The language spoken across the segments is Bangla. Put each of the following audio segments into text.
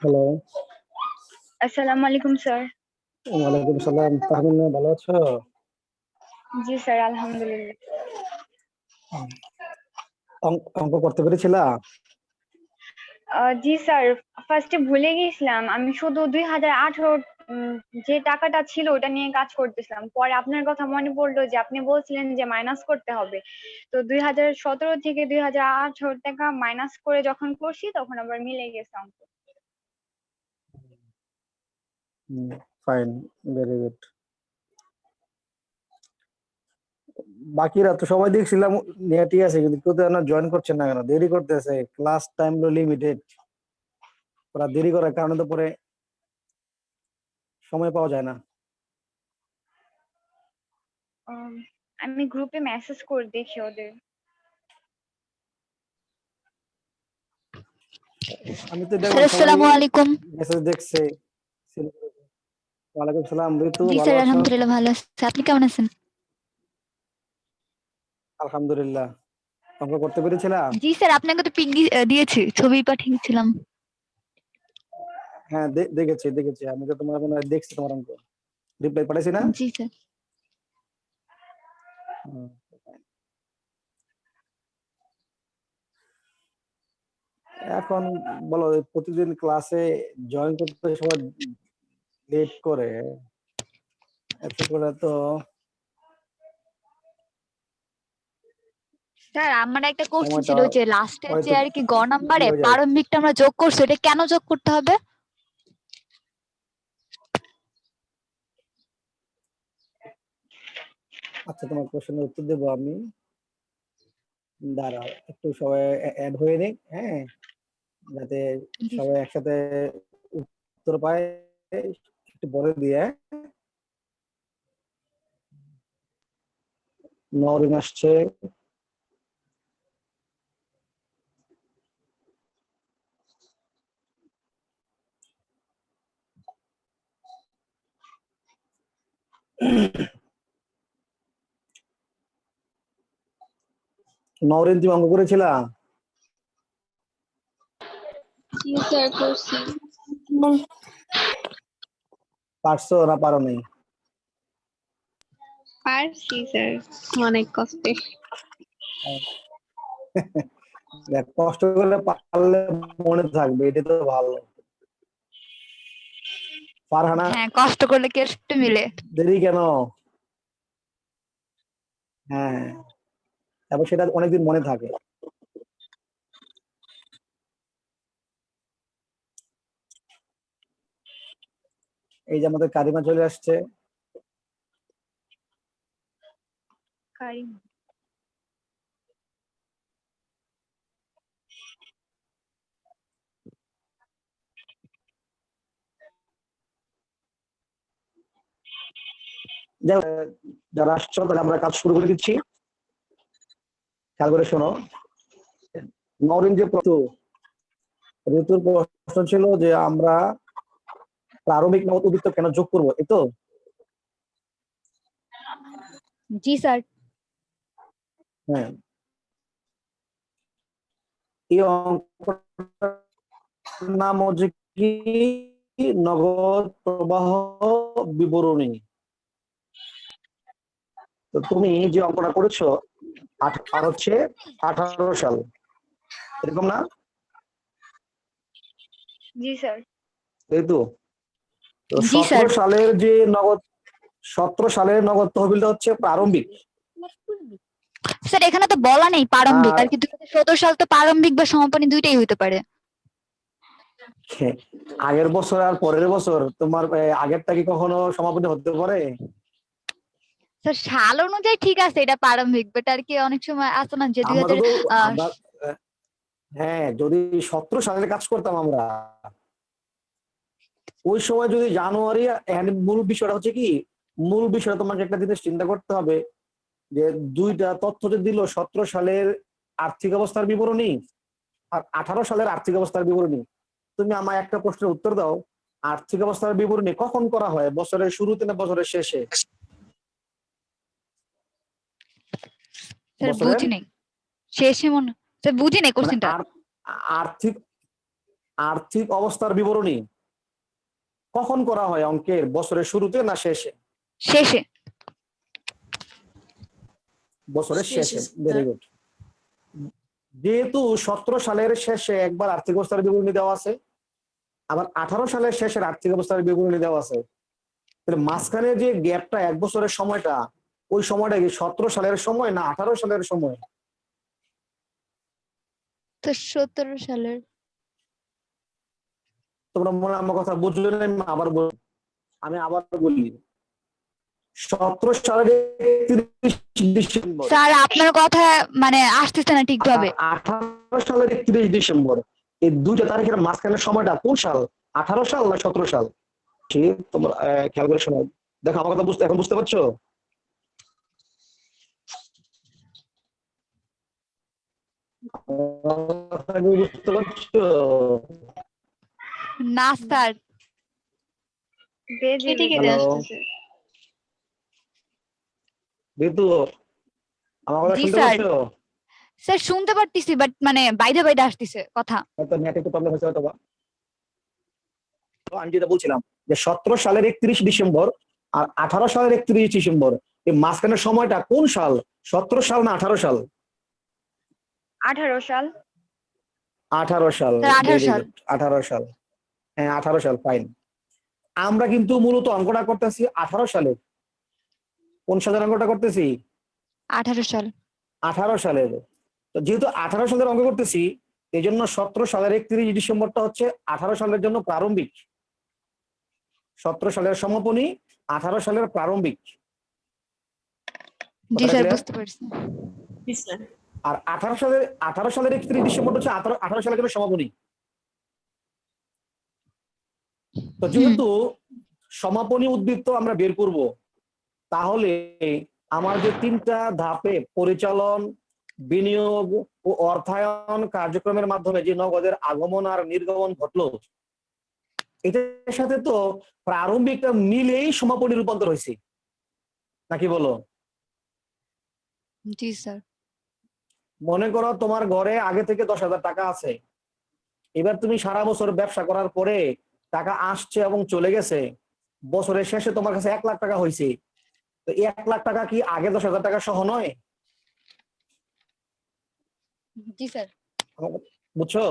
হ্যালো। আসসালামু আলাইকুম স্যার। ওয়ালাইকুম সালাম। তাহমিনা, ভালো আছো? জি স্যার, আলহামদুলিল্লাহ। অঙ্ক করতে পেরেছিলা? জি স্যার, ফার্স্টে ভুলে গেছিলাম। আমি শুধু 2018 যে টাকাটা ছিল ওটা নিয়ে কাজ করতেছিলাম। পরে আপনার কথা মনে পড়লো যে আপনি বলছিলেন যে মাইনাস করতে হবে। তো 2017 থেকে 2018 টাকা মাইনাস করে যখন করছি তখন আবার মিলে গেছে অঙ্ক। Fine, very good. বাকিরা তো সবাই দেখছিলাম ঠিক আছে, কিন্তু কেউ তো জয়েন করছে না কেন? দেরি করতেছে, ক্লাস টাইম লিমিটেড। ওরা দেরি করার কারণে তো পরে সময় পাওয়া যায় না। আমি গ্রুপে মেসেজ করে দেখি ওদের। আমি তো দেখলাম সবাই আসসালামু আলাইকুম। মেসেজ দেখছে। ওয়ালাইকুম সালাম। ঋতু, জি ভালো স্যার, আছো? আলহামদুলিল্লাহ ভালো আছি। আপনি কেমন আছেন? আলহামদুলিল্লাহ। অঙ্ক করতে পেরেছিলা? জি স্যার, আপনাকে তো পিং দিয়েছি, ছবি পাঠিয়েছিলাম। হ্যাঁ, দেখেছি। আমি তো তোমার মনে হয় দেখছি তোমার অঙ্ক। রিপ্লাই পাঠাইছি না? জি স্যার। হুম। এখন বলো, প্রতিদিন ক্লাসে জয়েন করতে সবাই লেট করে, এত করে তো। স্যার, আমার একটা কোশ্চেন সময়টা ছিল যে লাস্টের যে হয়তো আর কি গ ই নাম্বারে হয়ে যায়। প্রারম্ভিকটা আমরা যোগ করছি, এটা কেন যোগ করতে হবে? আচ্ছা, তোমার কোশ্চেনের উত্তর দেবো আমি। দাঁড়াও, একটু সবাই অ্যাড হয়ে নিক, হ্যাঁ, যাতে জি সবাই একসাথে উত্তর পায়। একটু বলে দিয়ে, নরিন আসছে। নরিন, তুমি অঙ্ক করেছিলা? জি স্যার, করছি। পারছো না পারো নাই? পারছি স্যার, অনেক কষ্টে। দেখ, কষ্ট করে পারলে মনে থাকবে, এটা তো ভালো। ফারহানা, হ্যাঁ, কষ্ট করলে কি একটু মিলে। দেরি কেন? হ্যাঁ, এবং সেটা অনেকদিন মনে থাকে। এই যে আমাদের কারিমা চলে আসছে। কারিম। যারা আসছো তাহলে আমরা কাজ শুরু করে দিচ্ছি। খেয়াল করে শোনো। নরিন, যে ঋতুর প্রশ্ন ছিল যে আমরা প্রারম্ভিক নগদ উদ্বৃত্ত কেন যোগ করবো, এই তো? জি স্যার। হ্যাঁ, এই অঙ্কটার নাম হচ্ছে কি নগদ প্রবাহ বিবরণী। তো তুমি যে অঙ্কটা করেছো আর হচ্ছে 18 সাল, এরকম না? জি স্যার। এই তো। তো জি স্যার। 17 সালের নগদ তহবিলটা হচ্ছে প্রারম্ভিক। স্যার, এখানে তো বলা নেই প্রারম্ভিক, আর আর কি 2017 সাল তো প্রারম্ভিক বা সমাপনী দুইটাই হতে পারে। আগের বছর আর পরের বছর তোমার আগেরটা কি কখনো সমাপনী হতে পারে? স্যার, সাল অনুযায়ী ঠিক আছে এটা প্রারম্ভিক, বাট আর কি অনেক সময় আছে না যে আমরা 2000 তো আমরা হ্যাঁ, যদি 17 সালের কাজ করতাম আমরা, ওই সময় যদি জানুয়ারি, মূল বিষয়টা হচ্ছে কি, মূল বিষয়টা তোমাকে একটা জিনিস চিন্তা করতে হবে যে দুইটা তথ্য যে দিল, 17 সালের আর্থিক অবস্থার বিবরণী আর 18 সালের আর্থিক অবস্থার বিবরণী। তুমি আমায় একটা প্রশ্নের উত্তর দাও, আর্থিক অবস্থার বিবরণী কখন করা হয়, বছরের শুরুতে না বছরের শেষে? স্যার বছরের বুঝি নাই, শেষে মনে, স্যার বুঝি নাই মানে কোশ্চেনটা। আর্থিক আর্থিক অবস্থার বিবরণী কখন করা হয় অঙ্কের, বছরের শুরুতে না শেষে? শেষে। বছরের শেষে। শেষে, ভেরি স্যার। গুড। যেহেতু 17 সালের শেষে একবার আর্থিক অবস্থার বিবরণী দেওয়া আছে, আবার 18 সালের শেষের আর্থিক অবস্থার বিবরণী দেওয়া আছে, তাহলে মাঝখানে যে গ্যাপটা 1 বছরের সময়টা, ওই সময়টা কি 17 সালের সময় না 18 সালের সময়? তো 17 সালের। তোমরা মনে হয় আমার কথা বুঝলে না, আমি আবার বলি। 17 সালের 31 ডিসেম্বর স্যার আপনার কথা মানে আসতেছে না ঠিকভাবে। আর 18 সালের 31 ডিসেম্বর, এই দুইটা তারিখের মাঝখানের সময়টা কোন সাল? 18 সাল না 17 সাল? ঠিক, তোমরা খেয়াল করে শোনো। দেখো আমার কথা এখন বুঝতে পারছো? বুঝতে পারছো? না স্যার। বেজি কেটে কেটে হ্যালো আসতেছে। ঋতু, আমার কথা জি শুনতে স্যার। পাচ্ছো? স্যার শুনতে পারতেছি বাট মানে বাইরে বাইরে আসতেছে কথা। হয়তো নেট একটু প্রবলেম হয়েছে হয়তো বা। তো আমি যেটা বলছিলাম যে 17 সালের 31 ডিসেম্বর আর 18 সালের 31 ডিসেম্বর, এই মাঝখানের সময়টা কোন সাল? 17 সাল না 18 সাল? 18 সাল। 18 সাল। স্যার 18 Very সাল। good, 18 সাল। হ্যাঁ 18 সাল, ফাইন। আমরা কিন্তু মূলত অঙ্কটা করতেছি 18 সালে। কোন সালের অঙ্কটা করতেছি? 18 সাল। 18 সালের। তো যেহেতু 18 সালের অঙ্ক করতেছি, এই জন্য 17 সালের 31 ডিসেম্বরটা হচ্ছে 18 সালের জন্য প্রারম্ভিক। 17 সালের সমাপনী, 18 সালের প্রারম্ভিক। জি কথাটা স্যার clear? বুঝতে পারছি। জি, স্যার। আর 18 সালের 31 ডিসেম্বর হচ্ছে 18 সালের জন্য সমাপনী। তো যেহেতু সমাপনী উদ্বৃত্ত আমরা বের করব, তাহলে আমার যে 3টা ধাপে পরিচালন, বিনিয়োগ ও অর্থায়ন কার্যক্রমের মাধ্যমে যে নগদের আগমন আর নির্গমন ঘটলো, এটার সাথে তো প্রারম্ভিকটা মিলেই সমাপনী রূপান্তর হয়েছে, নাকি বলো? জি স্যার। মনে করো তোমার ঘরে আগে থেকে 10,000 টাকা আছে, এবার তুমি সারা বছর ব্যবসা করার পরে টাকা আসছে এবং চলে গেছে, বছরের শেষে তোমার কাছে 1 লাখ টাকা হয়েছে, তো 1 লাখ টাকা কি আগে 10,000 টাকা সহ নয়? জি স্যার। বুঝছো?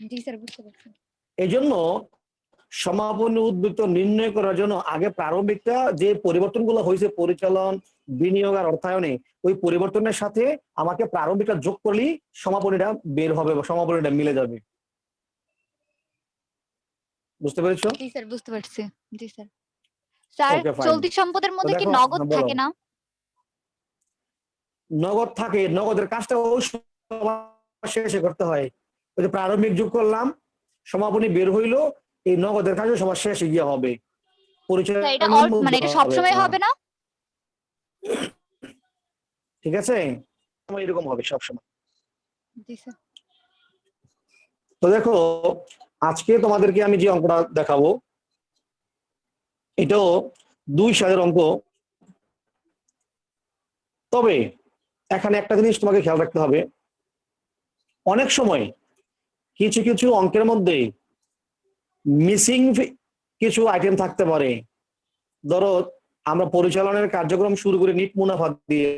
জি স্যার বুঝতে পারছি। এই জন্য সমাপনী উদ্বৃত্ত নির্ণয় করার জন্য আগে প্রারম্ভিকটা যে পরিবর্তনগুলো হয়েছে পরিচালন, বিনিয়োগ আর অর্থায়নে, ওই পরিবর্তনের সাথে আমাকে প্রারম্ভিকটা যোগ করলেই সমাপনীটা বের হবে বা সমাপনীটা মিলে যাবে। বুঝতে পেরেছো? জি স্যার বুঝতে পারছি। জি স্যার। Sir okay, fine. চলতি সম্পদের তো মধ্যে কি দেখো, নগদ বলো। থাকে না? নগদ থাকে, নগদের কাজটা ওই সময় শেষে করতে হয়। ওই যে প্রারম্ভিক যোগ করলাম, সমাপনী বের হইলো, এই নগদের কাজও সবার শেষে গিয়ে হবে, স্যার এটা পরিচালনের মানে মধ্যে এটা সব সময় না। হবে না? ঠিক আছে, এরকম হবে সবসময়। জি স্যার। তো দেখো, আজকে তোমাদেরকে আমি যে অঙ্কটা দেখাবো, এটাও 2 সালের অঙ্ক। তবে এখানে একটা জিনিস তোমাকে খেয়াল রাখতে হবে, অনেক সময় কিছু কিছু অঙ্কের মধ্যে মিসিং কিছু আইটেম থাকতে পারে। ধরো আমরা পরিচালনের কার্যক্রম শুরু করি নিট মুনাফা দিয়ে,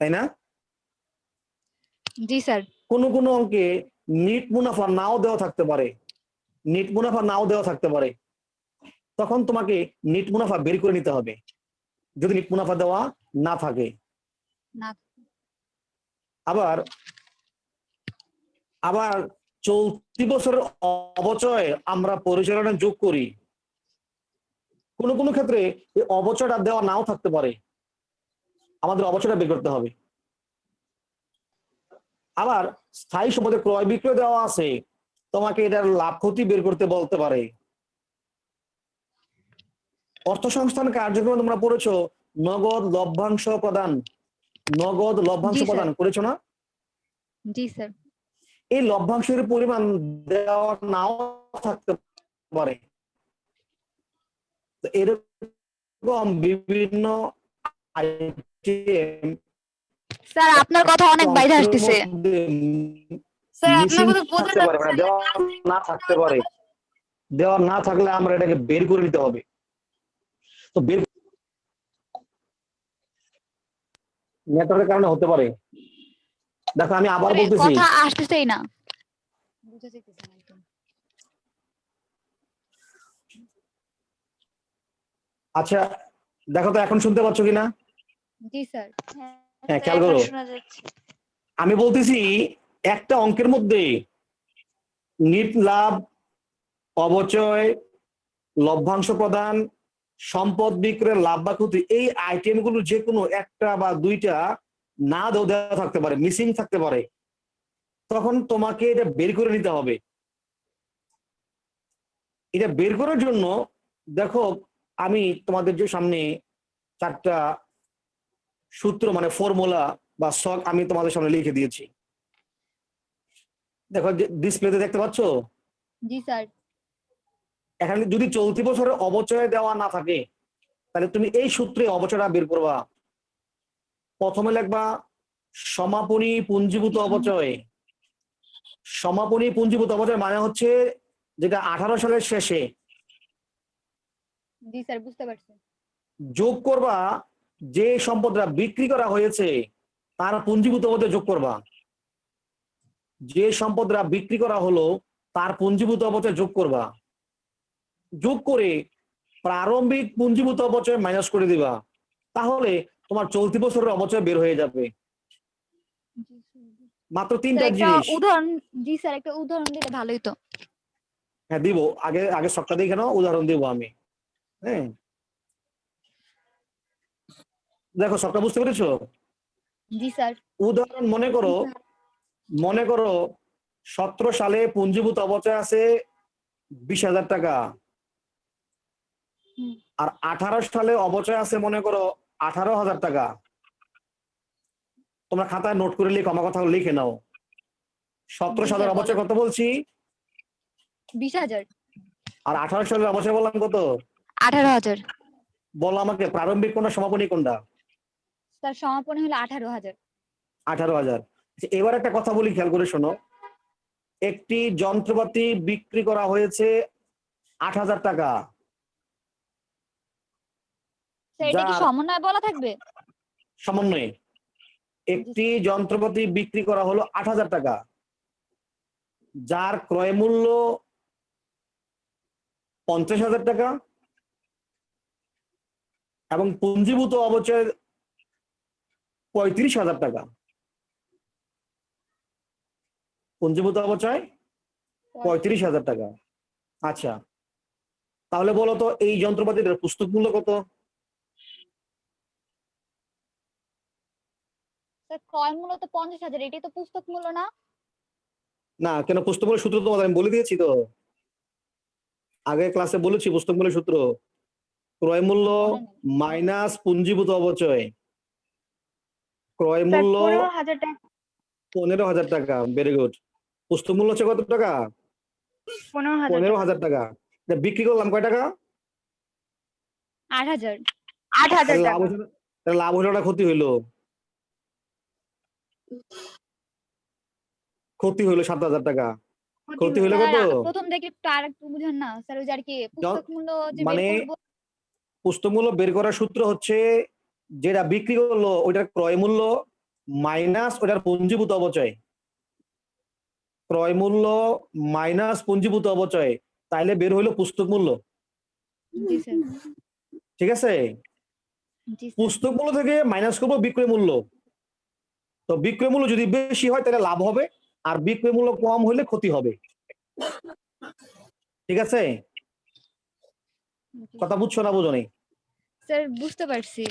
তাই না? জি স্যার। কোনো কোনো অঙ্কে নিট মুনাফা নাও দেওয়া থাকতে পারে, নিট মুনাফা নাও দেওয়া থাকতে পারে। তখন তোমাকে নিট মুনাফা বের করে নিতে হবে যদি নিট মুনাফা দেওয়া না থাকে। না। আবার আবার চলতি বছরের অবচয় আমরা পরিচালনা যোগ করি, কোনো কোনো ক্ষেত্রে এই অবচয়টা দেওয়া নাও থাকতে পারে, আমাদের অবচয়টা বের করতে হবে। আবার স্থায়ী সম্পদের ক্রয় বিক্রয় দেওয়া আছে, তোমাকে এটার লাভ ক্ষতি বের করতে বলতে পারে। অর্থ সংস্থান কার্যক্রম তোমরা পড়েছো, নগদ লভ্যাংশ প্রদান, নগদ লভ্যাংশ জি স্যার। প্রদান করেছো না? জি স্যার। এই লভ্যাংশের পরিমাণ দেওয়া নাও থাকতে পারে। তো এরকম বিভিন্ন আইটেম স্যার আপনার কথা অনেক বাইরে আসতেছে। স্যার আপনার মিসিং কথা বোঝা থাকতে পারে, যাচ্ছে মানে দেওয়া না থাকতে পারে। দেওয়া না থাকলে আমরা এটাকে বের করে নিতে হবে। তো বের নেটওয়ার্কের কারণে হতে পারে। দেখো আমি আবার আরে, বলতেছি, কথা আসতেছেই না, বুঝা যাইতেছে না একদম। আচ্ছা দেখো তো এখন শুনতে পাচ্ছ কিনা? জি স্যার। হ্যাঁ খেয়াল করো, শোনা যাচ্ছে। আমি বলতেছি একটা অঙ্কের মধ্যে নিট লাভ, অবচয়, লভ্যাংশ প্রদান, সম্পদ বিক্রয়ের লাভ বা ক্ষতি, এই আইটেমগুলো যে কোনো একটা বা দুইটা না দেওয়া থাকতে পারে, মিসিং থাকতে পারে। তখন তোমাকে এটা বের করে নিতে হবে। এটা বের করার জন্য দেখো আমি তোমাদের যে সামনে চারটা সূত্র মানে ফর্মুলা বা শক আমি তোমাদের সামনে লিখে দিয়েছি। দেখো ডিসপ্লেতে দেখতে পাচ্ছ? জি স্যার। এখানে যদি চলতি বছরের অবচয় দেওয়া না থাকে তাহলে তুমি এই সূত্রে অবচয়টা বের করবা। প্রথমে লিখবা সমাপনী পুঞ্জীভূত অবচয়। সমাপনী পুঞ্জীভূত অবচয় মানে হচ্ছে যেটা 18 সালের শেষে জি স্যার, বুঝতে পারছি। যোগ করবা যে সম্পদটা বিক্রি করা হয়েছে তার পুঞ্জীভূত অবচয় যোগ করবা। যে সম্পদটা বিক্রি করা হলো তার পুঞ্জীভূত অবচয় যোগ করবা। যোগ করে প্রারম্ভিক পুঞ্জীভূত অবচয় মাইনাস করে দিবা। তাহলে তোমার চলতি বছরের অবচয় বের হয়ে যাবে। মাত্র স্যার তিনটা একটা জিনিস। উদাহরণ, জি স্যার একটা উদাহরণ দিলে ভালোই তো। হ্যাঁ দিব, আগে আগে সবটা দেখে নাও, উদাহরণ দিব আমি। হ্যাঁ দেখো সবটা বুঝতে পেরেছো? জি স্যার। উদাহরণ মনে করো 17 সালে পুঞ্জীভূত অবচয় আছে 20,000 টাকা, হুম। আর 18 সালে অবচয় আছে মনে করো 18,000 টাকা। তোমরা খাতায় নোট করে লিখো, আমার কথা লিখে নাও। 17 জি সালের স্যার, অবচয় বলেন। কত বলছি? 20,000। আর 18 সালের অবচয় বললাম কত? 18,000। বলো আমাকে প্রারম্ভিক কোনটা সমাপনী কোনটা? স্যার সমাপনী হলো 18,000। 18,000। এবার একটা কথা বলি, খেয়াল করে শোনো। একটি যন্ত্রপাতি বিক্রি করা হয়েছে 8,000 টাকা। স্যার এটা কি যার সমন্বয় বলা থাকবে? সমন্বয়ে একটি যন্ত্রপাতি বিক্রি করা হলো 8,000 টাকা, যার ক্রয় মূল্য 50,000 টাকা এবং পুঞ্জীভূত অবচয় 35,000 টাকা। পুঞ্জীভূত অবচয় 35,000 টাকা। আচ্ছা তাহলে বলো তো এই যন্ত্রপাতিটার পুস্তক মূল্য কত? স্যার ক্রয় মূল্য তো 50,000, এটাই তো পুস্তক মূল্য না? না কেন, পুস্তক মূল্যের সূত্র তোমাদের আমি বলে দিয়েছি তো, আগে ক্লাসে বলেছি পুস্তক মূল্যের সূত্র। ক্রয় মূল্য মনে নেই। মাইনাস পুঞ্জীভূত অবচয়। ক্রয় স্যার মূল্য 15,000 টাকা। 15,000 টাকা। Very good. পুস্তক মূল্য হচ্ছে কত টাকা? 15,000 টাকা। 15,000 টাকা। এটা বিক্রি করলাম কয় টাকা? 8,000। 8,000 তাহলে লাভ টাকা। হইলো, তাহলে লাভ হইলো না ক্ষতি হইলো? ক্ষতি হইলো 7,000 টাকা। ক্ষতি হইলো স্যার কত? প্রথম থেকে একটু আরেকটু বুঝান না স্যার, ওই যে আর কি য- পুস্তক মূল্য যে বের মানে করব। পুস্তক মূল্য বের করার সূত্র হচ্ছে যেটা বিক্রি করলো ওইটার ক্রয় মূল্য মাইনাস ওইটার পুঞ্জীভূত অবচয়। ক্রয় মূল্য মাইনাস পুঞ্জীভূত অবচয়, তাইলে বের হইলো পুস্তক মূল্য। জি স্যার। ঠিক আছে? জি স্যার। পুস্তক মূল্য থেকে মাইনাস করবো বিক্রয় মূল্য। তো বিক্রয় মূল্য যদি বেশি হয় তাহলে লাভ হবে, আর বিক্রয় মূল্য কম হলে ক্ষতি হবে। ঠিক আছে? জি কথা স্যার। বুঝছো না বুঝো নি? স্যার বুঝতে পারছি।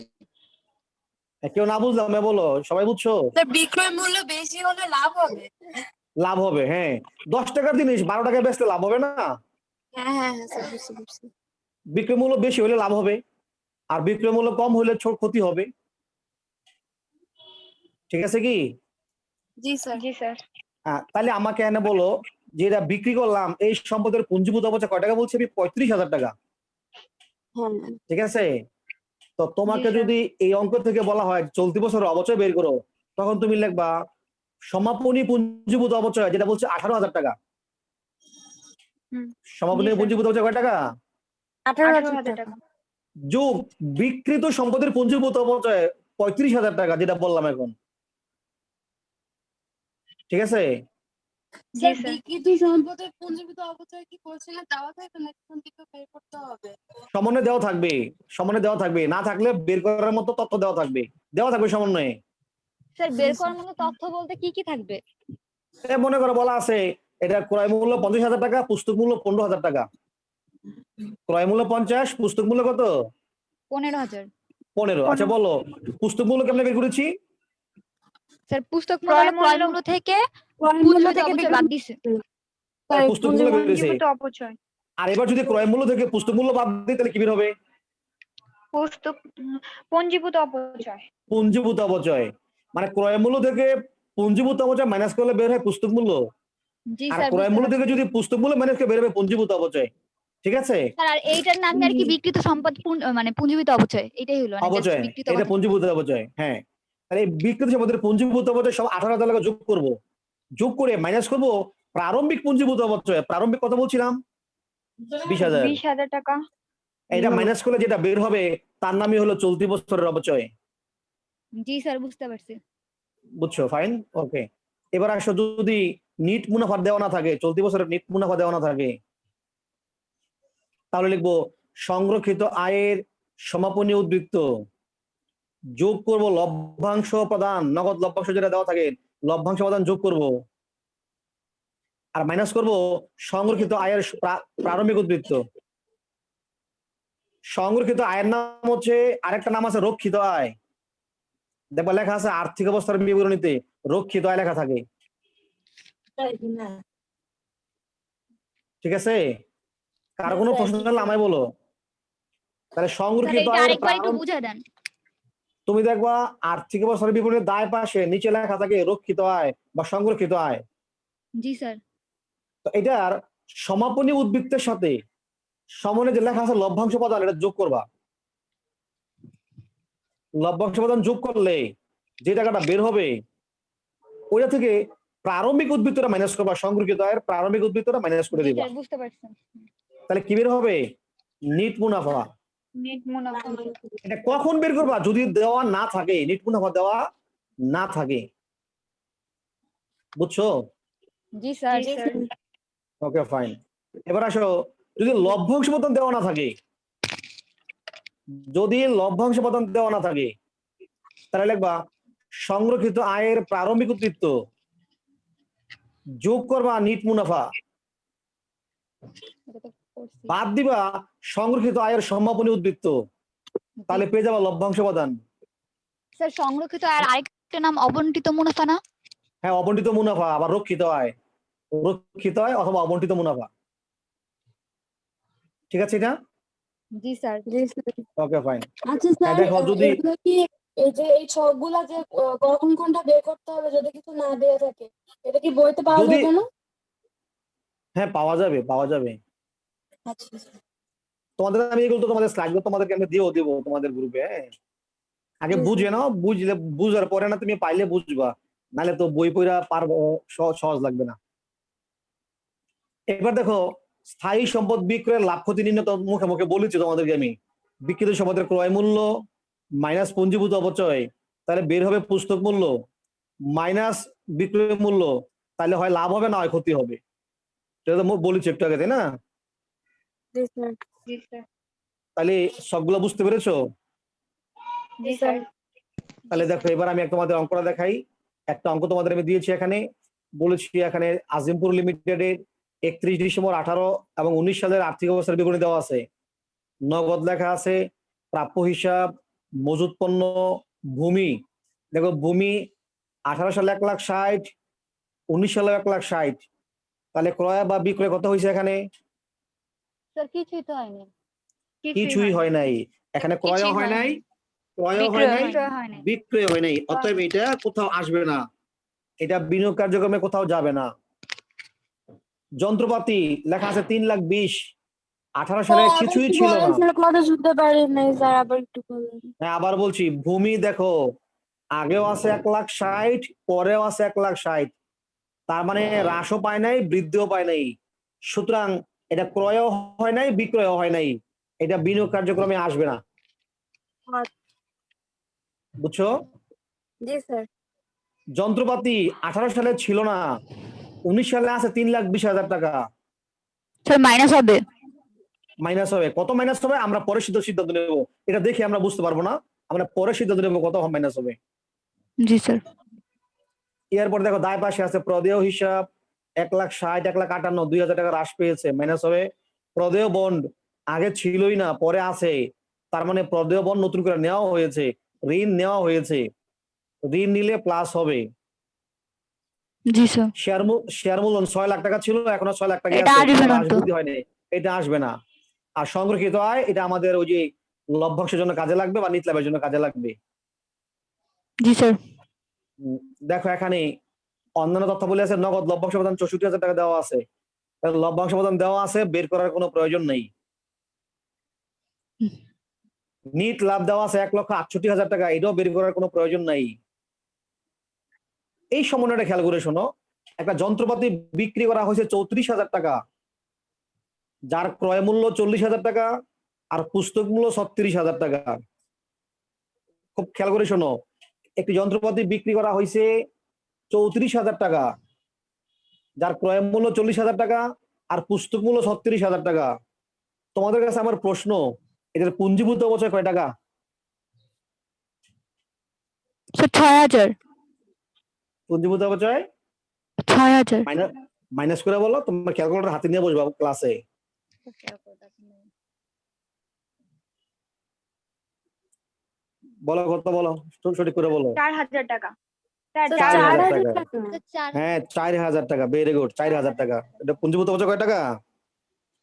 কেউ না বুঝলাম বলো, সবাই বুঝছো? স্যার বিক্রয় মূল্য বেশি হলে লাভ হবে। লাভ হবে, হ্যাঁ। 10 টাকার জিনিস 12 টাকায় বেচতে লাভ হবে না? হ্যাঁ হ্যাঁ হ্যাঁ স্যার বুঝতে পারছি। বিক্রয় মূল্য বেশি হলে লাভ হবে, আর বিক্রয় মূল্য কম হলে ক্ষতি হবে। ঠিক আছে কি? জি স্যার। জি স্যার। তাহলে আমাকে এনে বলো যে এটা বিক্রি করলাম এই সম্পদের পুঞ্জীভূত অবচয় কয় টাকা বলছি আমি? 35,000 টাকা। হ্যাঁ ঠিক আছে, তো তোমাকে স্যার। যদি এই অঙ্ক থেকে বলা হয় চলতি বছর অবচয় বের করো, তখন তুমি লিখবা সমাপনী পুঞ্জীভূত অবচয়, যেটা বলছে 18,000 টাকা। হুম, সমাপনী স্যার। পুঞ্জীভূত অবচয় কয় টাকা? 18,000 টাকা। যোগ বিকৃত সম্পদের পুঞ্জীভূত অবচয় 35,000 টাকা, যেটা বললাম এখন। ঠিক আছে, জি স্যার, স্যার। বিকৃত সম্পদের পুঞ্জীভূত অবচয় কি বলছিলেন দেওয়া থাকবে নাকি কোন দিকে বের করতে হবে? সমন্বয় দেওয়া থাকবে, সমন্বয় দেওয়া থাকবে, না থাকলে বের করার মতো তথ্য দেওয়া থাকবে সমন্বয়ে। স্যার বের করার মতো তথ্য বলতে কি কি থাকবে? মনে করো বলা আছে এটা ক্রয় মূল্য 50,000 টাকা, পুস্তক মূল্য 15,000 টাকা। ক্রয় মূল্য 50, পুস্তক মূল্য কত? 15,000। 15। আচ্ছা বলো পুস্তক মূল্য কেমনে বের করেছি? স্যার পুস্তক মূল্য হলো ক্রয় মূল্য থেকে পুঞ্জীভূত অবচয় বাদ দিছে। পুস্তক মূল্য বের করেছে। পুঞ্জীভূত অপচয়। আর এবার যদি ক্রয় মূল্য থেকে পুস্তক মূল্য বাদ দিই তাহলে কি বের হবে? পুঞ্জীভূত অপচয়। পুঞ্জীভূত অবচয়। মানে ক্রয় মূল্য থেকে পুঞ্জীভূত অবচয় মাইনাস করলে বের হয় পুস্তক মূল্য, জি আর স্যার ক্রয় বুঝতে মূল্য পারছি। থেকে যদি পুস্তক মূল্য মাইনাস করে বের হবে পুঞ্জীভূত অবচয়। ঠিক আছে, স্যার আর এইটার নামই আর কি বিকৃত সম্পদ মানে পুঞ্জীভূত অবচয়, এটাই হলো মানে just অবচয়, বিকৃত এটা কথা। পুঞ্জীভূত অবচয়। হ্যাঁ, তাহলে এই বিকৃত সম্পদের পুঞ্জীভূত অবচয় সব 18,000 টাকা যোগ করব, যোগ করে মাইনাস করব প্রারম্ভিক পুঞ্জীভূত অবচয়। প্রারম্ভিক কত বলছিলাম? 20,000। 20,000 টাকা। এটা মাইনাস করলে যেটা বের হবে তার নামই হলো চলতি বছরের অবচয়। জি স্যার বুঝতে পারছি। বুঝছো? ফাইন, ওকে। এবার আসো, যদি নিট মুনাফা দেওয়া না থাকে, চলতি বছরের নিট মুনাফা দেওয়া না থাকে, তাহলে লিখবো সংরক্ষিত আয়ের সমাপনী উদ্বৃত্ত যোগ করব লভ্যাংশ প্রদান, নগদ লভ্যাংশ যেটা দেওয়া থাকে লভ্যাংশ প্রদান যোগ করব, আর মাইনাস করব সংরক্ষিত আয়ের প্রারম্ভিক উদ্বৃত্ত। সংরক্ষিত আয়ের নাম হচ্ছে, আরেকটা নাম আছে রক্ষিত আয়। দেখবা লেখা আছে আর্থিক অবস্থার বিবরণীতে রক্ষিত আয় লেখা থাকে। ঠিক আছে, কারো কোনো প্রশ্ন থাকলে আমায় বলো। তাহলে স্যার সংরক্ষিত এটা আয়ের আরেকবার একটু বুঝায় দেন। তুমি দেখবা আর্থিক অবস্থার বিবরণীর দায় পাশে নিচে লেখা থাকে রক্ষিত আয় বা সংরক্ষিত আয়। জি স্যার। তো এটার সমাপনী উদ্বৃত্তের সাথে সমনে যে লেখা আছে লভ্যাংশ প্রদান, এটা যোগ করবা। লভ্যাংশ প্রদান যোগ করলে যে টাকাটা বের হবে ওইটা থেকে প্রারম্ভিক উদ্বৃত্তটা মাইনাস করবা, সংরক্ষিত আয়ের প্রারম্ভিক উদ্বৃত্তটা মাইনাস করে জি দিবা। স্যার বুঝতে পারছি। তাহলে কি বের হবে? নিট মুনাফা। নেট মুনাফা। এটা কখন বের করবা? যদি দেওয়া না থাকে, নিট মুনাফা দেওয়া না থাকে। বুঝছো? জি স্যার। জি স্যার। Okay fine. এবার আসো, যদি লভ্যাংশ প্রদান দেওয়া না থাকে, যদি লভ্যাংশ প্রদান দেওয়া না থাকে তাহলে লিখবা সংরক্ষিত আয়ের প্রারম্ভিক উদ্বৃত্ত যোগ করবা নিট মুনাফা, এটা তো করছি। বাদ দিবা সংরক্ষিত আয়ের সমাপনী উদ্বৃত্ত, তাহলে পেয়ে যাবা লভ্যাংশ প্রদান। স্যার সংরক্ষিত আর আরেকটা নাম অবন্টিত মুনাফা না? হ্যাঁ, অবন্টিত মুনাফা, আবার রক্ষিত আয়, রক্ষিত আয় অথবা অবন্টিত মুনাফা। ঠিক আছে এটা? জি স্যার। Okay fine. আচ্ছা হ্যাঁ স্যার, দেখো, যদি এগুলো কি এই যে এই ছকগুলা যে কখন কোনটা বের করতে হবে যদি কিছু না দেয়া থাকে, এটা কি বইতে পাওয়া যদি যাবে না? হ্যাঁ পাওয়া যাবে, পাওয়া যাবে। আচ্ছা স্যার। তোমাদের আমি এগুলো তো তোমাদের স্লাইডগুলো তোমাদেরকে আমি দিয়েও দিব তোমাদের গ্রুপে। হ্যাঁ, আগে জি, বুঝে নাও, বুঝলে বুঝার পরে না তুমি পাইলে বুঝবা, নাহলে তো বই পড়া পারবো সহজ লাগবে না। এবার দেখো, স্থায়ী সম্পদ বিক্রয়ের লাভ ক্ষতি নির্ণয় তো মুখে মুখে বলেছি তোমাদেরকে আমি। বিক্রিত সম্পদের ক্রয় মূল্য মাইনাস পুঞ্জীভূত অপচয়, তাহলে বের হবে পুস্তক মূল্য মাইনাস বিক্রয় মূল্য, তাহলে হয় লাভ হবে না হয় ক্ষতি হবে। সেটা তো বলেছি একটু আগে, তাই না? জি স্যার। জি স্যার। তাহলে সবগুলো বুঝতে পেরেছো? জি স্যার। তাহলে দেখো, এবার আমি তোমাদের অঙ্কটা দেখাই। একটা অঙ্ক তোমাদের আমি দিয়েছি এখানে, বলেছি এখানে আজিমপুর লিমিটেডের 31 ডিসেম্বর 18 এবং 19 সালের আর্থিক অবস্থার বিবরণী দেওয়া আছে। নগদ লেখা আছে, প্রাপ্য হিসাব, মজুত পণ্য, ভূমি। দেখো ভূমি 18 সালে 1,60,000, 19 সালে 1,60,000, তাহলে ক্রয় বা বিক্রয় কত হয়েছে এখানে? স্যার কিছুই তো হয়নি। কিছুই হয় নাই। এখানে ক্রয় হয় নাই, ক্রয় হয় নাই, বিক্রয় হয় নাই। বিক্রয় হয় নাই, অতএব এটা কোথাও আসবে না। এটা বিনিয়োগ কার্যক্রমে কোথাও যাবে না। যন্ত্রপাতি লেখা আছে 3,20,000, 18 সালে আবার কিছুই একটু ছিল বলেন না। স্যার, কথা শুনতে পারি নাই স্যার, আবার একটু বলেন। হ্যাঁ আবার বলছি, ভূমি দেখো আগেও আছে 1,60,000, পরেও আছে 1,60,000, তার মানে হ্রাসও পায় নাই, বৃদ্ধিও পায় নাই। সুতরাং এটা ক্রয়ও হয় নাই, বিক্রয়ও হয় নাই, এটা বিনিয়োগ কার্যক্রমে আসবে না। বুঝছো? জি স্যার। যন্ত্রপাতি 18 সালে ছিল না, 19 সালে আছে 3,20,000 টাকা। স্যার মাইনাস হবে। মাইনাস হবে, কত মাইনাস হবে আমরা পরে সিদ্ধান্ত নেবো, এটা দেখে আমরা বুঝতে পারবো না, আমরা পরে সিদ্ধান্ত নেবো কত মাইনাস হবে। জি স্যার। এরপর দেখো দায় পাশে আছে প্রদেয় হিসাব 1,60,000, 1,58,000, 2,000 টাকা হ্রাস পেয়েছে, মাইনাস হবে। প্রদেয় বন্ড আগে ছিলই না, পরে আছে, তার মানে প্রদেয় বন্ড নতুন করে নেওয়া হয়েছে, ঋণ নেওয়া হয়েছে, ঋণ নিলে প্লাস হবে। জি স্যার। শেয়ার মূলধন 6 লাখ টাকা ছিল, এখন 6 লাখ টাকা এটা আছে, আসবে কোনো না হ্রাস তো। বৃদ্ধি হয়নি, এটা আসবে না। আর সংরক্ষিত আয় এটা আমাদের ওই যে লভ্যাংশের জন্য কাজে লাগবে বা নিট লাভের জন্য কাজে লাগবে। জি স্যার। দেখো এখানে অন্যান্য তথ্য বলে আছে, নগদ লভ্যাংশ প্রদান 64,000 টাকা দেওয়া আছে, লভ্যাংশ প্রদান দেওয়া আছে, বের করার কোনো প্রয়োজন নেই। নিট লাভ দেওয়া আছে 1,68,000 টাকা, এটাও বের করার কোনো প্রয়োজন নাই। এই সমন্বয়টা খেয়াল করে শোনো, একটা যন্ত্রপাতি বিক্রি করা হয়েছে 34,000 টাকা, যার ক্রয় মূল্য 40,000 টাকা, আর পুস্তক মূল্য 36,000 টাকা। খুব খেয়াল করে শোনো, একটি যন্ত্রপাতি বিক্রি করা হয়েছে 34,000 টাকা, যার ক্রয় মূল্য 40,000 টাকা, আর পুস্তক মূল্য 36,000 টাকা। তোমাদের কাছে আমার প্রশ্ন, এটার পুঞ্জীভূত অবচয় কয় টাকা? স্যার 6,000। পুঞ্জীভূত অবচয় 6,000। মাইনাস করে বলো, তোমার ক্যালকুলেটর হাতে নিয়ে বসবা ক্লাসে। বলো কত, বলো সঠিক করে বলো। 4,000 টাকা স্যার, স্যার, 4,000 4,000 টাকা। টাকা। হ্যাঁ 4,000 টাকা, ভেরি গুড, 4,000 টাকা। এটা পুঞ্জীভূত অবচয় কয় টাকা?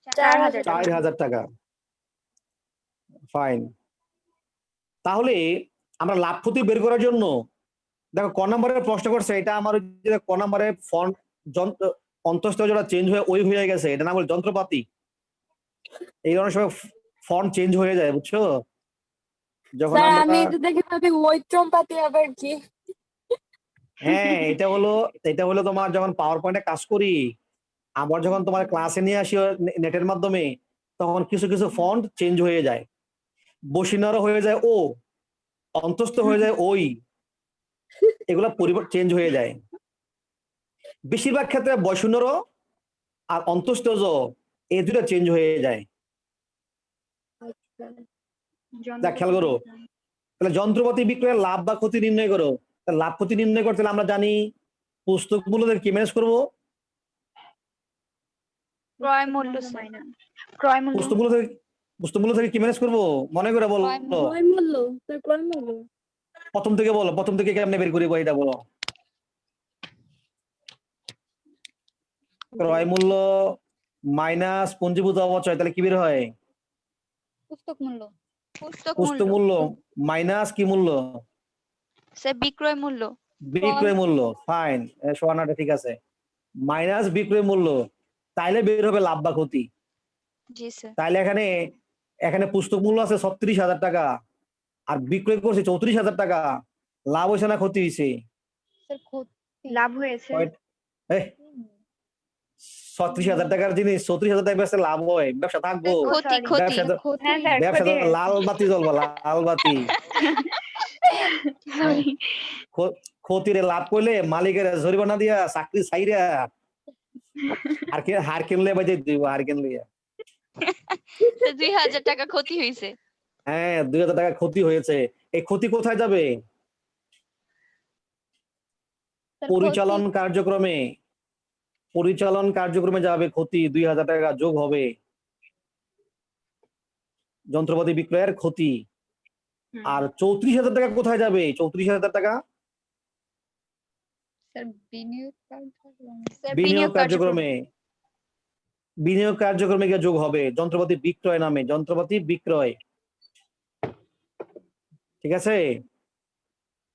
4,000 টাকা। 4,000 টাকা। ফাইন। তাহলে আমরা লাভ ক্ষতি বের করার জন্য দেখো ক নম্বরের প্রশ্ন করছে, এটা আমার ক নম্বরে ফন্ট অন্তঃস্থ যেটা চেঞ্জ হয়ে ওই হয়ে গেছে, এটা নাম হলো যন্ত্রপাতি। এই ধরনের সময় ফন্ট চেঞ্জ হয়ে যায়, বুঝছো? যখন স্যার আমি আমরা এটা দেখে ভাবি ওইট্রমপাতি আবার কি? হ্যাঁ এটা হলো তোমার যখন পাওয়ার পয়েন্টে কাজ করি, আবার যখন তোমার ক্লাসে নিয়ে আসি নেটের মাধ্যমে, তখন কিছু কিছু ফন্ট চেঞ্জ হয়ে যায়, বসিনারও হয়ে যায় ও, অন্তস্থ হয়ে যায় ওই, এগুলা চেঞ্জ হয়ে যায়। বেশিরভাগ ক্ষেত্রে বসুনরও আর অন্তস্থ এই দুটো চেঞ্জ হয়ে যায়। দেখ খেয়াল করো, তাহলে যন্ত্রপাতি বিক্রয়ের লাভ বা ক্ষতি নির্ণয় করো। লাভ ক্ষতি নির্ণয় করতে আমরা জানি পুস্তক মূল্য কি ম্যানেজ করবো, ক্রয় মূল্য ক্রয় মূল্য। পুস্তক মূল্য থেকে কি ম্যানেজ করবো, মনে করে বলো। ক্রয় মূল্য স্যার, ক্রয় মূল্য। প্রথম থেকে বলো, প্রথম থেকে কেমনে বের করিব এটা বলো। ক্রয় মূল্য মাইনাস পুঞ্জীভূত অবচয়, তাহলে কি বের হয়? পুস্তক মূল্য। পুস্তক মূল্য মাইনাস কি মূল্য? স্যার বিক্রয় মূল্য। বিক্রয় মূল্য। ফাইন, সোয়ানাটা ঠিক আছে, মাইনাস বিক্রয় মূল্য, তাইলে বের হবে লাভ বা ক্ষতি। জি স্যার। তাইলে এখানে পুস্তক মূল্য আছে 36,000 টাকা, আর বিক্রয় করছে 34,000 টাকা, লাভ হয়েছে না ক্ষতি হয়েছে? লাভ হয়েছে। 36,000 টাকার জিনিস 34,000 টাকা বেচতে লাভ হয়, ব্যবসা থাকবো? ক্ষতি ব্যবসা হ্যাঁ স্যার, ব্যবসা ক্ষতি হয়েছে। লাল বাতি জ্বলবা, লাল বাতি। Sorry। ক্ষতিরে লাভ করলে মালিকের জরিমানা দিয়া চাকরি ছাইরা হার কিনলে বাজে দিব, হার কিনলে 2,000 টাকা ক্ষতি হয়েছে। হ্যাঁ 2,000 টাকা ক্ষতি হয়েছে। এই ক্ষতি কোথায় যাবে? পরিচালন কার্যক্রমে যাবে ক্ষতি, 2,000 টাকা যোগ হবে যন্ত্রপাতি বিক্রয়ের ক্ষতি। আর 34,000 টাকা কোথায় যাবে? 34,000 টাকা বিনিয়োগ কার্যক্রমে গিয়ে যোগ হবে যন্ত্রপাতি বিক্রয় নামে, যন্ত্রপাতি বিক্রয়। ঠিক আছে?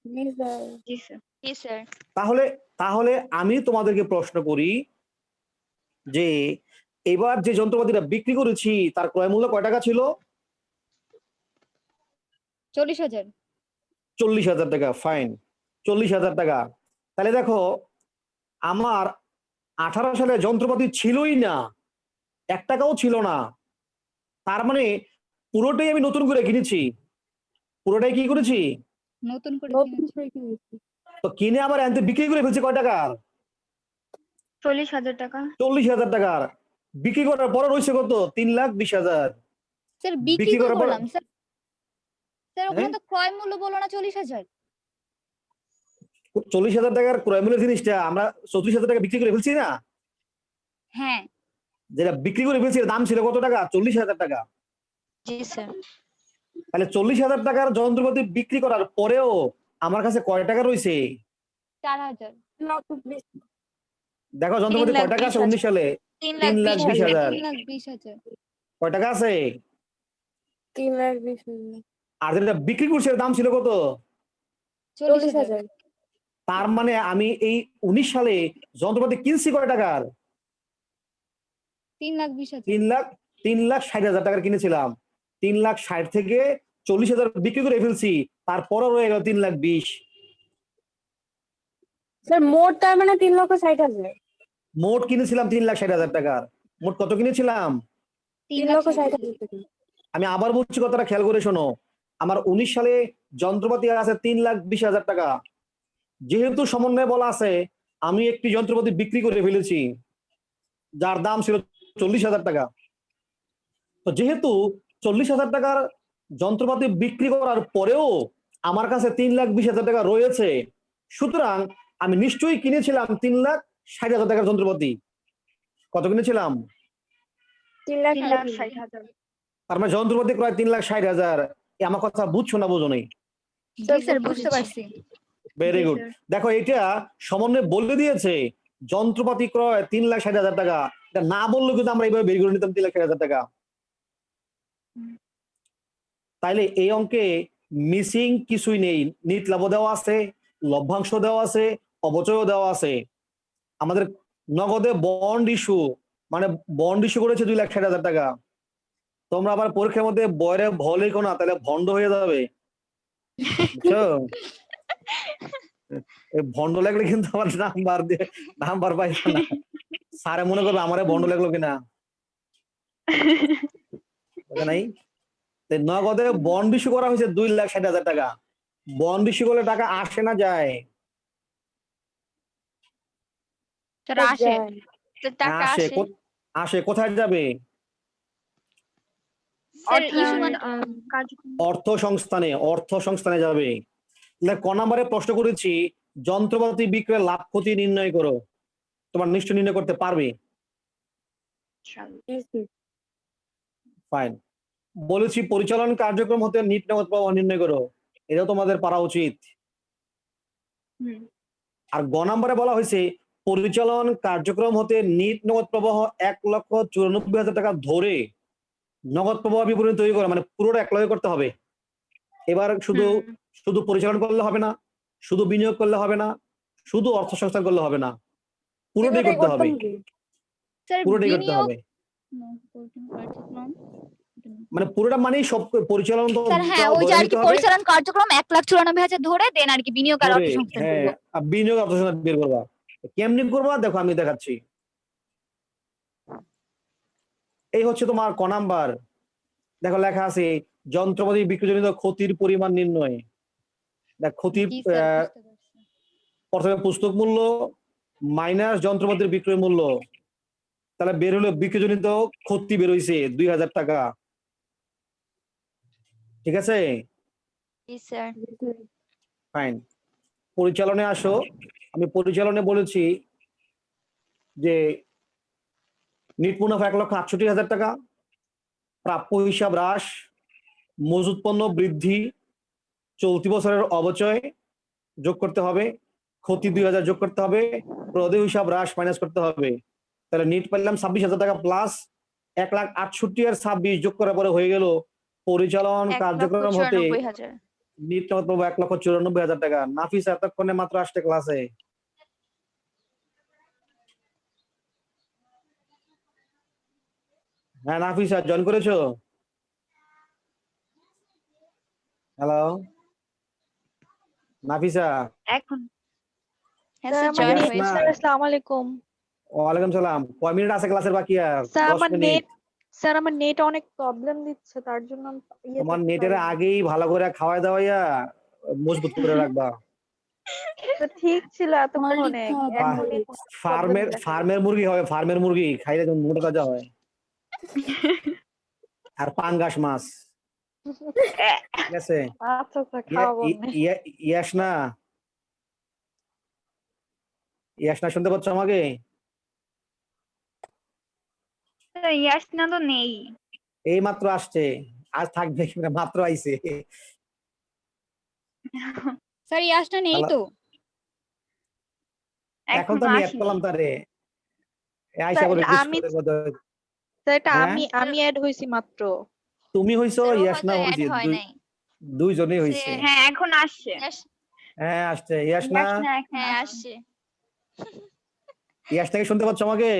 জি স্যার। জি স্যার। জি স্যার। তাহলে তাহলে আমি তোমাদেরকে প্রশ্ন করি যে এবার যে যন্ত্রপাতিটা বিক্রি করেছি তার ক্রয় মূল্য কয় টাকা ছিল? 40,000। 40,000 টাকা। ফাইন, 40,000 টাকা। তাহলে দেখো আমার 18 সালে যন্ত্রপাতি ছিলই না, 1 টাকাও ছিল না। তার মানে পুরোটাই আমি নতুন করে কিনেছি। পুরোটাই কি করেছি? নতুন করে নতুন কিনেছি। করে কিনেছি। তো কিনে আবার এনতে বিক্রি করে ফেলছি কয় টাকার? 40,000 টাকা। 40,000 টাকার। বিক্রি করার পরে রয়েছে কত? 3,20,000। স্যার বিক্রি বিক্রি কই করার পর করলাম স্যার? স্যার ওখানে হ্যাঁ, তো ক্রয় মূল্য বললো না 40,000। 40,000 টাকার ক্রয় মূল্যের জিনিসটা আমরা 34,000 টাকা বিক্রি করে ফেলছি না? হ্যাঁ। যেটা বিক্রি করে ফেলছি এর দাম ছিল কত টাকা? 40,000 টাকা। জি স্যার। তাহলে 40,000 টাকার যন্ত্রপাতি বিক্রি করার পরেও আমার কাছে কয় টাকা রয়েছে? 4,000। 3,20,000। দেখো যন্ত্রপাতি কয় টাকা আছে 19 সালে? 3,20,000। 3,20,000। কয় টাকা আছে? 3,20,000। আর যেটা বিক্রি করছে এর দাম ছিল কত? 40,000। 40,000। তার মানে আমি এই 19 সালে যন্ত্রপাতি কিনছি কয় টাকার? 3,20,000। 3,60,000 টাকার কিনেছিলাম। 3,60,000 থেকে 40,000 বিক্রি করে ফেলছি, তারপরও রয়ে গেল 3,20,000। স্যার মোট তার মানে 3,60,000। মোট কিনেছিলাম 3,60,000 টাকার। মোট কত কিনেছিলাম? 3,60,000 টাকা। আমি আবার বলছি, কথাটা খেয়াল করে শোনো। আমার 19 সালে যন্ত্রপাতি আছে 3,20,000 টাকা। যেহেতু সমন্বয়ে বলা আছে আমি একটি যন্ত্রপাতি বিক্রি করে ফেলেছি যার দাম ছিল 40,000 টাকা। তো যেহেতু 40,000 টাকার যন্ত্রপাতি বিক্রি করার পরেও আমার কাছে 3,20,000 টাকা রয়েছে, সুতরাং আমি নিশ্চয়ই কিনেছিলাম 3,60,000 টাকার যন্ত্রপাতি। কত কিনেছিলাম? 3,60,000। 3,60,000। তার মানে যন্ত্রপাতি ক্রয় 3,60,000। আমার কথা বুঝছো না বুঝো নি? জি স্যার বুঝতে পারছি। ভেরি জি গুড। স্যার। দেখো এটা সমন্বয় বলে দিয়েছে যন্ত্রপাতি ক্রয় 3,60,000 টাকা। এটা না বললেও কিন্তু আমরা এইভাবে বের করে নিতাম 3,60,000 টাকা। তাইলে এই অঙ্কে মিসিং কিছুই নেই। নিট লাভ দেওয়া আছে, লভ্যাংশ দেওয়া আছে, অবচয়ও দেওয়া আছে। আমাদের নগদে বন্ড ইস্যু, মানে বন্ড ইস্যু করেছে 2,60,000 টাকা। তোমরা আবার পরীক্ষার মধ্যে বয়রে ভয় লেখো না, তাহলে ভন্ড হয়ে যাবে, বুঝছো? ভন্ড লাগলে কিন্তু আমার নাম্বার পাইছো না। স্যারে মনে করবে আমারে ভন্ড লাগলো কিনা, বুঝে নাই? নগদে বন্ড ইস্যু করা হয়েছে 2,60,000 টাকা। বন্ড ইস্যু করলে টাকা আসে না যায়? স্যার আসে। যায়। টাকা আসে। আসে। আসে কোথায় যাবে? স্যার অর্থায়ন কার্যক্রম। অর্থ সংস্থানে যাবে। ক নম্বরে প্রশ্ন করেছি যন্ত্রপাতি বিক্রয়ের লাভ ক্ষতি নির্ণয় করো। তোমার নিশ্চয় নির্ণয় করতে পারবে। ফাইন। বলেছি পরিচালন কার্যক্রম হতে নিট নগদ প্রবাহ নির্ণয় করো। এটাও তোমাদের পারা উচিত। আর গ নম্বরে বলা হয়েছে পরিচালন কার্যক্রম হতে নিট নগদ প্রবাহ 1,94,000 টাকা ধরে নগদ প্রবাহ বিবরণী তৈরি করা, মানে পুরোটা এক লগে করতে হবে। এবার শুধু পরিচালন করলে হবে না, শুধু বিনিয়োগ করলে হবে না, শুধু অর্থ সংস্থান করলে হবে না, পুরোটাই করতে হবে। স্যার পুরোটাই করতে বিনিয়োগ হবে, মানে পুরোটা মানেই সব পরিচালন তো স্যার হ্যাঁ ওই যে ধরে আর নিতে কি হবে। পরিচালন কার্যক্রম 1,94,000 ধরে দেন আর কি বিনিয়োগ আর অর্থ সংস্থান হ্যাঁ, করব। বিনিয়োগ অর্থ সংস্থান বের করবা। কেমনি করবা দেখো আমি দেখাচ্ছি। এই হচ্ছে তোমার ক নাম্বার। দেখো লেখা আছে যন্ত্রপাতি বিক্রিজনিত ক্ষতির পরিমাণ নির্ণয়। দেখ ক্ষতির জি স্যার বুঝতে পারছি। প্রথমে পুস্তক মূল্য মাইনাস যন্ত্রপাতির বিক্রয় মূল্য, তাহলে বের হলো বিক্রিজনিত ক্ষতি বের হইছে 2,000 টাকা। ঠিক আছে? জি স্যার। ফাইন। পরিচালনে আসো। আমি পরিচালনে বলেছি যে নিট মুনাফা 1,68,000 টাকা, প্রাপ্য হিসাব হ্রাস, মজুত পণ্য বৃদ্ধি, চলতি বছরের অবচয় যোগ করতে হবে, ক্ষতি 2,000 যোগ করতে হবে, প্রদেয় হিসাব হ্রাস মাইনাস করতে হবে। তাহলে নিট পেলাম 26,000 টাকা প্লাস 1,68,000 আর 26 যোগ করার পরে হয়ে গেল পরিচালন কার্যক্রম হতে 1,94,000। নিট নগদ পাবো 1,94,000 টাকা। নাফিস এতক্ষণে মাত্র আসছে ক্লাসে। হ্যাঁ নাফিসা জয়েন করেছো? হ্যালো নাফিসা। এখন হ্যাঁ স্যার স্যার আমার জয়েন Yes, নেট না। হয়েছে। স্যার আসসালামু আলাইকুম। ওয়ালাইকুম সালাম। কয় মিনিট আছে ক্লাসের বাকি আর? স্যার 10 আমার মিনিট। নেট স্যার আমার নেট অনেক প্রবলেম দিচ্ছে, তার জন্য আমি তোমার করতে নেটের পারিনি। আগেই ভালো করে খাওয়াই দাওয়াইয়া মজবুত করে রাখবা। তো ঠিক ছিল এতক্ষণে, এখনই প্রবলেম দেখা যাচ্ছে। ফার্মের মুরগি হবে, ফার্মের মুরগি খাইলে তুমি মোটা তাজা হয়। আর পাঙ্গাস মাছ, ঠিক আছে? আচ্ছা আচ্ছা, খাওয়াবো না। ইয়াস না, ইয়াস না, শুনতে পাচ্ছ আমাকে? ইয়াসনা তো নেই। এই মাত্র আসছে, আজ থাকবে কিনা, মাত্র আইছে। স্যার ইয়াসটা নেই তো। এখন তো এখনো আমি অ্যাড আসেনি। করলাম তারে, আইসা স্যার করে এটা রিকোয়েস্ট আমি করে বলতে হয়। স্যার এটা হ্যাঁ? আমি অ্যাড হইছি মাত্র। তুমি হইছো, স্যার ও ইয়াস হয়তো না অ্যাড হইছে, হয় নাই। দুইজনেই সে হইছে। হ্যাঁ এখন আসছে। হ্যাঁ আসছে ইয়াস না। ইয়াসনা এখন হ্যাঁ আসছে। আসছে। ইয়াস থেকে শুনতে পাচ্ছ আমাকে?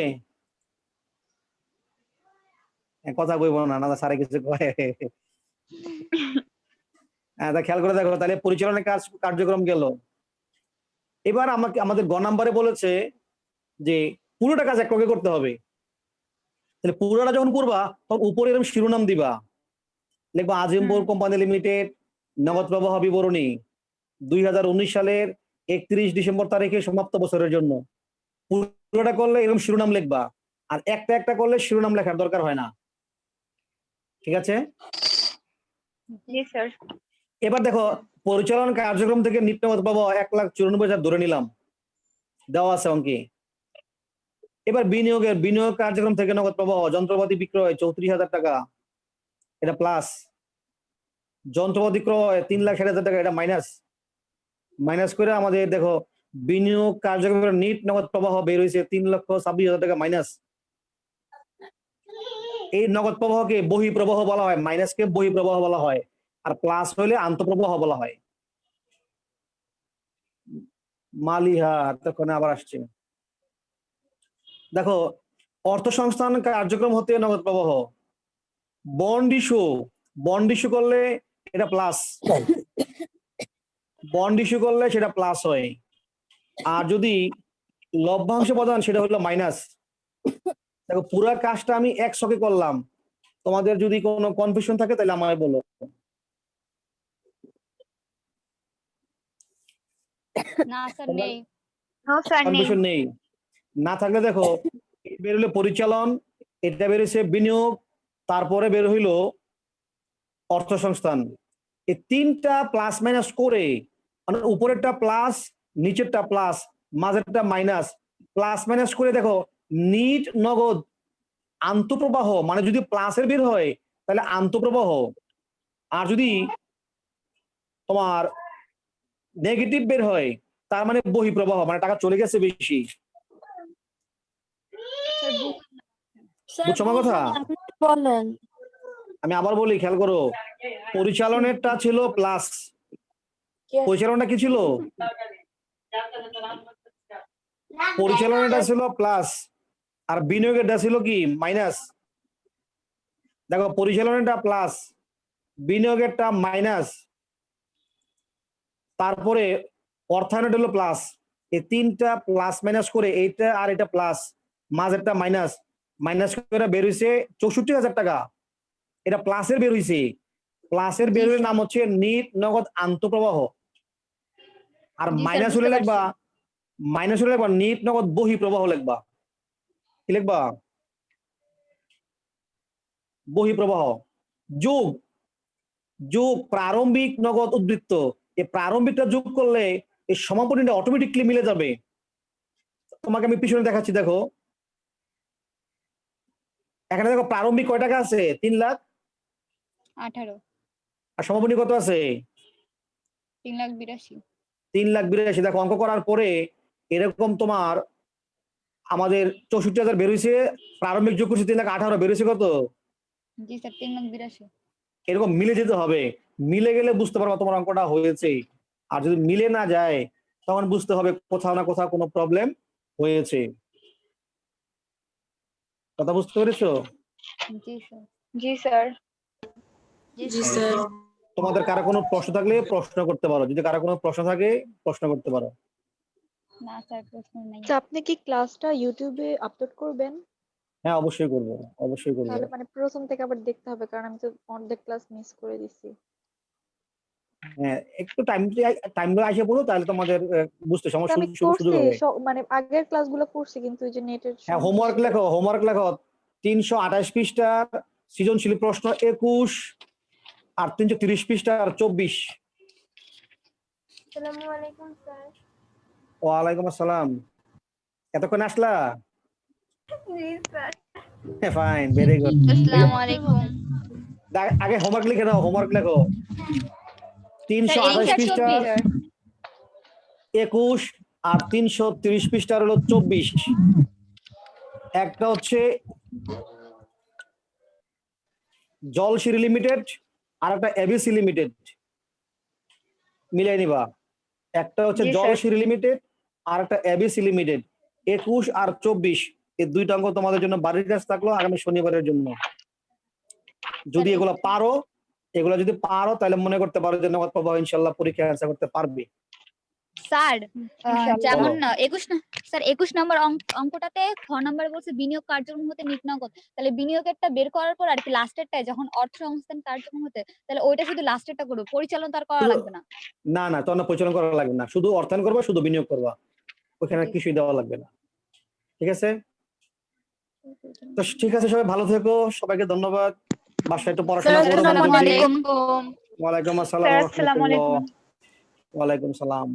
কথা কইব না, না সারে কিছু কয়। হ্যাঁ তা খেয়াল করে দেখো, তাহলে পরিচালনা কার্যক্রম গেল। এবার আমাদের গ নাম্বারে বলেছে যে পুরোটা কাজ একটাকে করতে হবে। তাহলে পুরোটা যখন করবা তখন উপরে এরকম শিরোনাম দিবা, লিখবা আজিমপুর কোম্পানি লিমিটেড নগদ প্রবাহ বিবরণী 2019 সালের 31 ডিসেম্বর তারিখে সমাপ্ত বছরের জন্য। পুরোটা করলে এরকম শিরোনাম লিখবা, আর একটা একটা করলে শিরোনাম লেখার দরকার হয় না, ঠিক আছে? জি স্যার। এবার দেখো পরিচালন কার্যক্রম থেকে নিট নগদ পাবো 1,94,000 ধরে নিলাম, দেওয়া আছে অঙ্কে। এবার বিনিয়োগ কার্যক্রম থেকে নগদ প্রবাহ যন্ত্রপাতি বিক্রয় 34,000 টাকা, এটা প্লাস। যন্ত্রপাতি ক্রয় 3,60,000 টাকা, এটা মাইনাস করে আমাদের দেখো বিনিয়োগ কার্যক্রমের নিট নগদ প্রবাহ বের হয়েছে 3,26,000 টাকা মাইনাস। এই নগদ প্রবাহকে বহি প্রবাহ বলা হয়, মাইনাসকে বহি প্রবাহ বলা হয়, আর প্লাস হলে আন্তঃপ্রবাহ বলা হয়। মালিহা তখন আবার আসছে। দেখো অর্থ সংস্থান কার্যক্রম হতে নগদ প্রবাহ, বন্ড ইস্যু করলে এটা প্লাস, বন্ড ইস্যু করলে সেটা প্লাস হয়। আর যদি লভ্যাংশ প্রদান সেটা হলো মাইনাস। দেখো পুরো কাজটা আমি একশোকে করলাম, তোমাদের যদি কোনো কনফিউশন থাকে তাহলে আমায় বলো। না স্যার নেই। নো স্যার নেই। কনফিউশন নেই? না থাকলে দেখো বের হলো পরিচালন, এটা বেরোছে বিনিয়োগ, তারপরে বের হইলো অর্থ সংস্থান। এই তিনটা প্লাস মাইনাস করে, মানে উপরেরটা প্লাস, নিচেরটা প্লাস, মাঝেরটা মাইনাস, প্লাস মাইনাস করে দেখো নিট নগদ আন্তঃপ্রবাহ, মানে যদি প্লাসের বের হয় তাহলে আন্তঃপ্রবাহ, আর যদি তোমার নেগেটিভ বের হয় তার মানে বহিঃপ্রবাহ, মানে টাকা চলে গেছে বেশি। বুঝছো আমার কথা? বলেন। আমি আবার বলি, খেয়াল করো, পরিচালনেরটা ছিল প্লাস, পরিচালনটা কি ছিল? পরিচালনাটা ছিল প্লাস, আর বিনিয়োগেরটা ছিল কি মাইনাস। দেখো পরিচালনাটা প্লাস, বিনিয়োগেরটা মাইনাস, তারপরে অর্থায়নটা হলো প্লাস। এই তিনটা প্লাস মাইনাস করে এইটা আর এটা প্লাস, মাঝেরটা মাইনাস, মাইনাস করে বের হয়েছে 64,000 টাকা, এটা প্লাসের বের হয়েছে। প্লাসের বের হলে নাম হচ্ছে নিট নগদ আন্তঃপ্রবাহ। আর জি স্যার, মাইনাস বুঝতে হলে পারছি। লিখবা নিট নগদ বহিঃপ্রবাহ লিখবা। কি লিখবা? বহিঃপ্রবাহ। যোগ প্রারম্ভিক নগদ উদ্বৃত্ত, এই প্রারম্ভিকটা যোগ করলে এই সমাপনীটা অটোমেটিকলি মিলে যাবে। তোমাকে আমি পিছনে দেখাচ্ছি, দেখো এখানে দেখো প্রারম্ভিক কয় টাকা আছে? 18। আর সমাপনী কত আছে? 3,82,000। 3,82,000। দেখো অঙ্ক করার পরে এরকম তোমার আমাদের 64,000 বের হয়েছে, প্রারম্ভিক যোগ করছে 3,18,000, বের হয়েছে কত? জি স্যার 3,82,000। এরকম মিলে যেতে হবে। মিলে গেলে বুঝতে পারবা তোমার অঙ্কটা হয়েছে, আর যদি মিলে না যায় তখন বুঝতে হবে কোথাও না কোথাও কোনো প্রবলেম হয়েছে। কথা বুঝতে পেরেছো? জি স্যার। জি স্যার। জি স্যার। তোমাদের কারো কোনো প্রশ্ন থাকলে প্রশ্ন করতে পারো, যদি কারো কোনো প্রশ্ন থাকে প্রশ্ন করতে পারো। না স্যার প্রশ্ন নাই। আচ্ছা, আপনি কি ক্লাসটা ইউটিউবে আপলোড করবেন? হ্যাঁ অবশ্যই করবো, অবশ্যই করবো। তাহলে মানে প্রথম থেকে আবার দেখতে হবে, কারণ আমি তো অর্ধেক ক্লাস মিস করে দিছি। হ্যাঁ একটু টাইম আসে পড়ো, তাহলে তোমাদের বুঝতে সমস্যা আমি সুযোগ করছি হবে। মানে আগের ক্লাসগুলো করছি, কিন্তু ওই যে নেটের হ্যাঁ হোমওয়ার্ক লেখো, হোমওয়ার্ক লেখো। 328 পৃষ্ঠার সৃজনশীল প্রশ্ন 21 আর 330 পৃষ্ঠার 24। আসসালামু আলাইকুম স্যার। ওয়ালাইকুম আসসালাম। এতক্ষণ আসলা? জি স্যার। Fine, very good. আসসালামু আলাইকুম। আগে হোমওয়ার্ক লিখে দাও, হোমওয়ার্ক লেখো। স্যার 328 21 পৃষ্ঠার 21 আর 330 পৃষ্ঠার হলো 24। একটা হচ্ছে জলশিরি লিমিটেড আর একটা এবিসি লিমিটেড, মিলাই নিবা। একটা হচ্ছে জি, স্যার। জলশিরি লিমিটেড আর একটা এবিসি লিমিটেড। 21 আর 24 এই দুইটা অঙ্ক তোমাদের জন্য বাড়ির কাজ থাকলো আগামী শনিবারের জন্য। যদি এগুলো পারো, এগুলো যদি পারো তাহলে মনে করতে পারো যে নগদ পাবো, ইনশাল্লাহ পরীক্ষা অ্যান্সার করতে পারবে। স্যার ইনশাআল্লাহ। যেমন বলো। 21 নম্বর অঙ্কটাতে খ নাম্বার বলছে বিনিয়োগ কার্যক্রম হতে নিট নগদ, তাহলে বিনিয়োগেরটা বের করার পর আর কি লাস্টেরটায় যখন অর্থ সংস্থান কার্যক্রম হতে, তাহলে ওইটা শুধু লাস্টেরটা করবো, পরিচালন তার করা শুধু- লাগবে না। না না, তোমার পরিচালনা করা লাগবে না, শুধু অর্থায়ন করবা, শুধু বিনিয়োগ করবা, ওখানে জি। কিছুই দেওয়া লাগবে না। ঠিক আছে? তো ঠিক আছে, সবাই ভালো থেকো, সবাইকে ধন্যবাদ। বাসায় একটু পড়াশোনা করো। আসসালামু মনোযোগ দিয়ে। আলাইকুম। ওয়ালাইকুম আসসালাম স্যার ওয়া আসসালামু রাহমাতুল্লাহ। আলাইকুম। ওয়ালাইকুম সালাম।